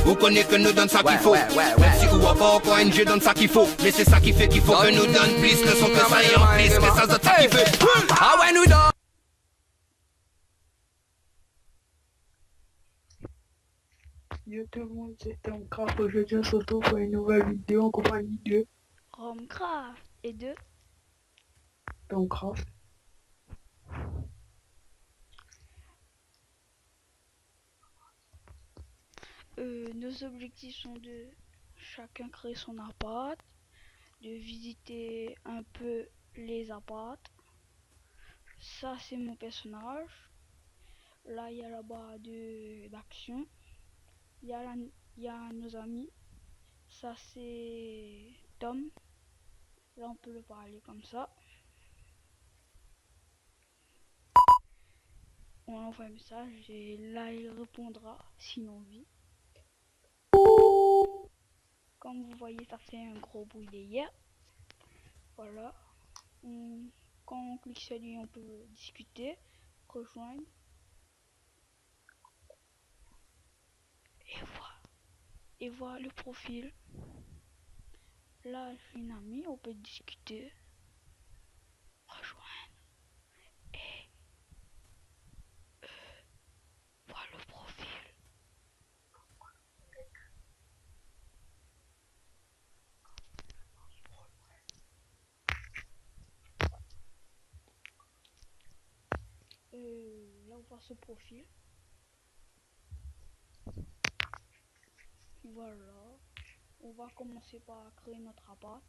Vous connaissez que nous donne ça qu'il faut. Même si ou pas encore NG donne ça qu'il faut. Mais c'est ça qui fait qu'il faut que nous donne plus. Le son que ça y en plus. Que ça donne ça qu'il fait. Ah ouais, nous donne. Yo tout le monde, c'est Tomcraft. Aujourd'hui, on se retrouve pour une nouvelle vidéo en compagnie de Romcraft et de Tomcraft. nos objectifs sont de chacun créer son appart, de visiter un peu les apparts. Ça c'est mon personnage. Là il y a là-bas d'action. Il y a nos amis. Ça c'est Tom. Là on peut le parler comme ça. On envoie un message et là il répondra s'il a envie. Comme vous voyez, ça fait un gros bruit derrière. Voilà. Quand on clique sur lui, on peut discuter, rejoindre. Et voir le profil. Là, je suis une amie, on peut discuter, rejoindre. Et voir le profil. Là, on voit ce profil. Voilà. On va commencer par créer notre appart.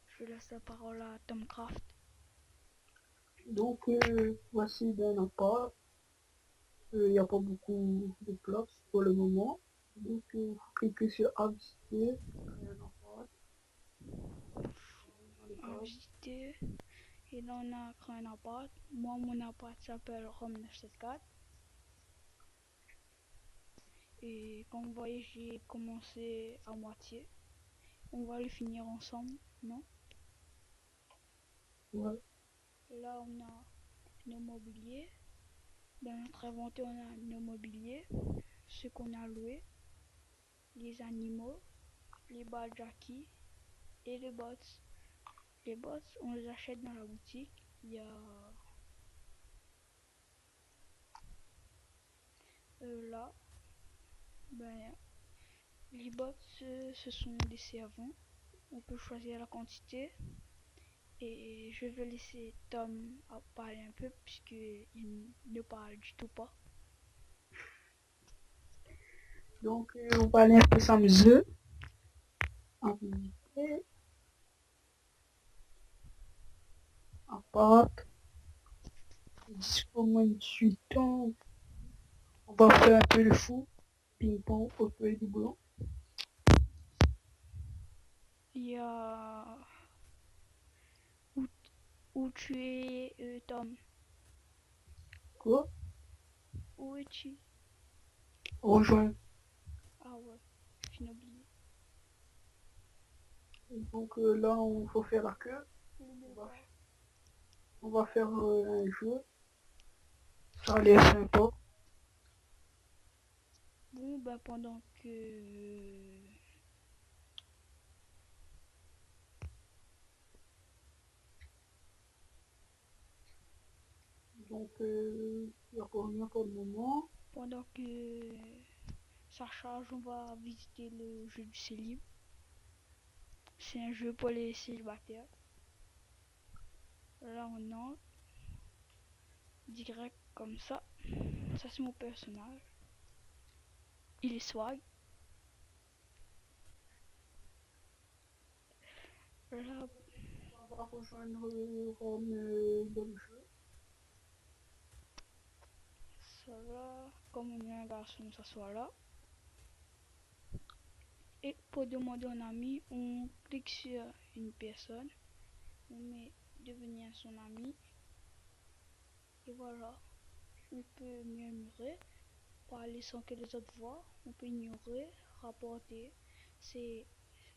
Je laisse la parole à Tomcraft. Donc, voici d'un appart. Il n'y a pas beaucoup de place pour le moment. Donc, vous cliquez sur à visiter, créer un appart. On va visiter. Et là, on a créé un appart. Moi, mon appart s'appelle Rom 974. Et comme vous voyez, j'ai commencé à moitié. On va le finir ensemble, non? Ouais. Là, on a nos mobiliers. Dans notre inventaire, on a nos mobiliers, ce qu'on a loué, les animaux, les badjaki et les bots. Les bots, on les achète dans la boutique. Il y a là, ben, les bots, ce sont des servants. On peut choisir la quantité. Et je vais laisser Tom parler un peu puisqu'il ne parle du tout pas. Donc, on va aller un peu s'amuser. À visiter. Appart. Dispo moins de 18 ans. On va faire un peu de fou. Ping-pong, au feuille du boulot. Il y a où tu es, Tom? Quoi? Où es-tu? Rejoindre. Ah ouais, j'ai oublié. Donc là, on faut faire la queue. On va faire un jeu. Ça a l'air sympa. Bon, ben Donc, il n'y a pas rien pour le moment. pendant que ça charge, on va visiter le jeu du célib. C'est un jeu pour les célibataires. Là, on entre direct comme ça. Ça, c'est mon personnage. Il est swag. Là, On va rejoindre Rome dans le jeu. ça va. Comme on est un garçon, on s'assoit là. Et pour demander un ami, on clique sur une personne. On met devenir son ami. Et voilà. On peut murmurer, parler sans que les autres voient. On peut ignorer, rapporter. C'est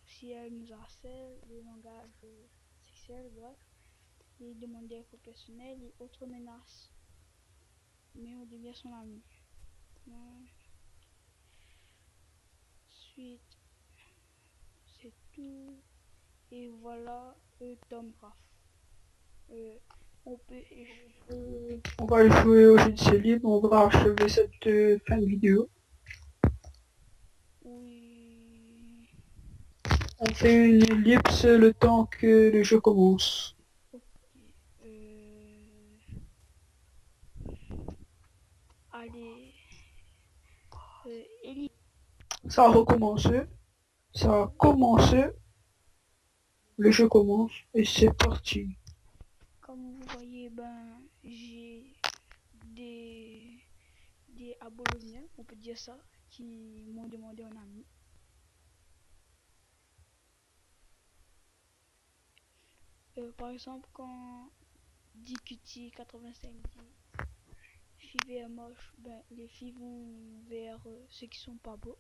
si elle nous harcèle, le langage sexuel, bref. Les demandes d'infos personnelles et autres menaces. Mais on devient son ami. Ouais. ensuite, c'est tout. Et voilà, Tom Graph. On peut On va jouer au jeu de ce livre, on va achever cette fin de vidéo. oui. On fait une ellipse le temps que le jeu commence. Ok. Allez. Ellie. Ça a recommencé, ça a commencé, le jeu commence et c'est parti. Comme vous voyez, ben j'ai des Aboloniens, on peut dire ça, qui m'ont demandé un ami. Par exemple, quand DQT85 dit filles est moche, ben les filles vont vers ceux qui sont pas beaux.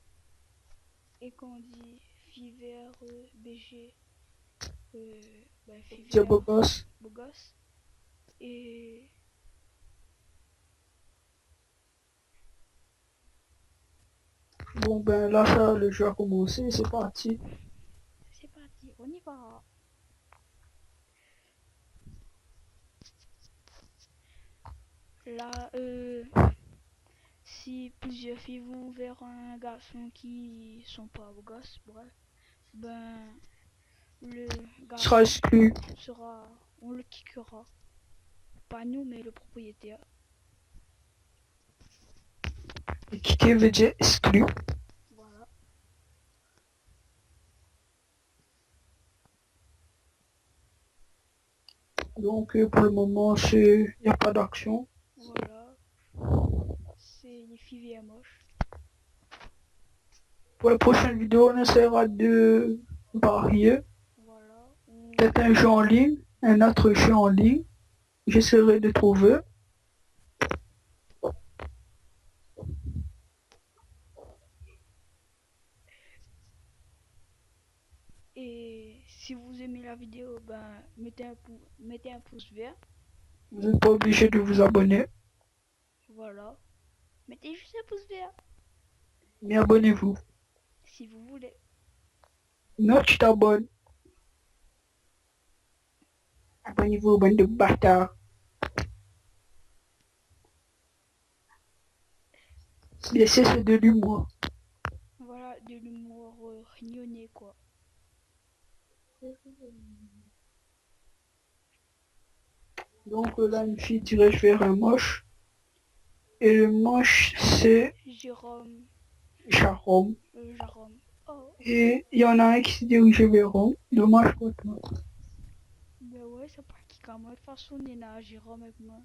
Et quand on dit filles vers BG, ben filles C'est vers beau gosse. beau gosse. Et Bon ben là ça, le jeu a commencé, c'est parti. c'est parti, on y va. Là, si plusieurs filles vont vers un garçon qui sont pas beaux gosses, bref, ben le Il sera garçon exclu. sera, on le kickera. Pas nous, mais le propriétaire. Et qui veut dire exclu. Voilà. Donc pour le moment, il n'y a pas d'action. Voilà. C'est les filles bien moches. Pour la prochaine vidéo, on essaiera de varier. Voilà. Peut-être un jeu en ligne, un autre jeu en ligne. J'essaierai de trouver. Et si vous aimez la vidéo, ben mettez un pouce vert. Vous n'êtes pas obligé de vous abonner, Voilà. Mettez juste un pouce vert mais abonnez-vous. si vous voulez. Non, tu t'abonnes. Abonnez-vous, bande de bâtards. Bien sûr, c'est de l'humour. Voilà, de l'humour rignonné quoi. Donc là, une fille dirige vers un moche. Et le moche, c'est Jérôme. Jérôme. Jérôme. Oh. Et il y en a un qui se dirige vers Rome. Dommage pour toi. Ben ouais, c'est pas qui comme moi. De toute façon, on est là, Jérôme avec moi.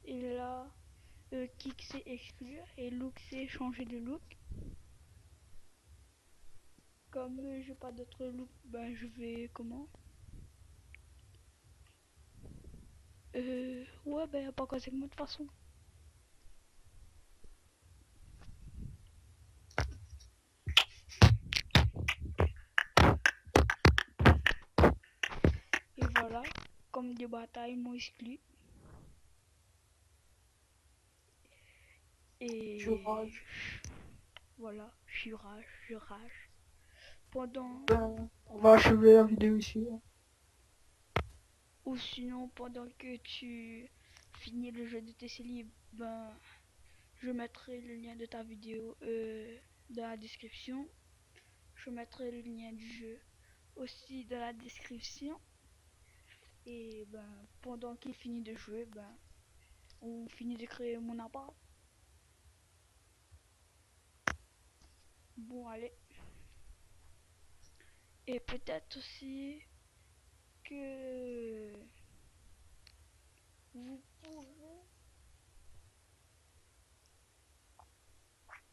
Et là, Kik c'est exclure et Look c'est changer de look. Comme j'ai pas d'autre look, ben je vais comment ouais, ben y'a pas quoi avec moi de toute façon. Et voilà, comme des batailles m'ont exclu. Et Je rage. voilà, je rage. Pendant, Ben, on va achever la vidéo ici. ou sinon pendant que tu finis le jeu de TC Libre, ben je mettrai le lien de ta vidéo dans la description. Je mettrai le lien du jeu aussi dans la description. Et ben pendant qu'il finit de jouer, ben on finit de créer mon appart. Bon allez. Et peut-être aussi que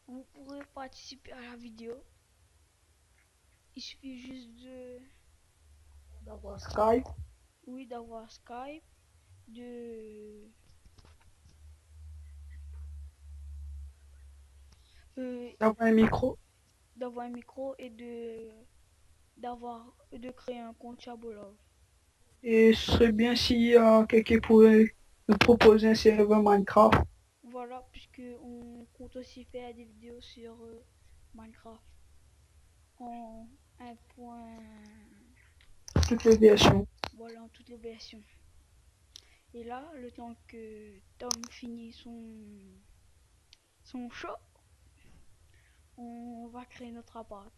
vous pourrez participer à la vidéo. Il suffit juste de D'avoir Skype. oui d'avoir Skype, de D'avoir un micro. d'avoir un micro et de de créer un compte Chabolov. Et ce serait bien si quelqu'un pourrait nous proposer un serveur Minecraft. Voilà, puisque on compte aussi faire des vidéos sur Minecraft en 1. Toutes les versions. Voilà, en toutes les versions. Et là, le temps que Tom finit son show, on va créer notre appart.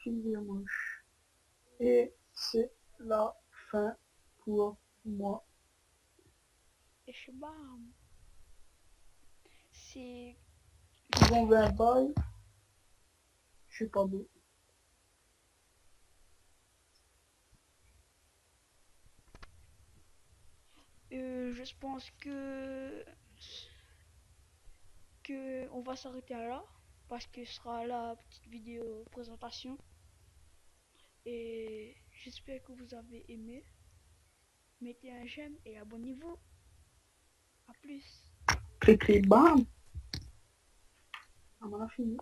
Fille moche. Et c'est la fin pour moi. Et je bam. C'est Bon ben bye. Je suis pas beau. je pense que on va s'arrêter là parce que ce sera la petite vidéo présentation et j'espère que vous avez aimé. Mettez un j'aime et abonnez-vous. À plus. Clic, clic, bam. On a fini.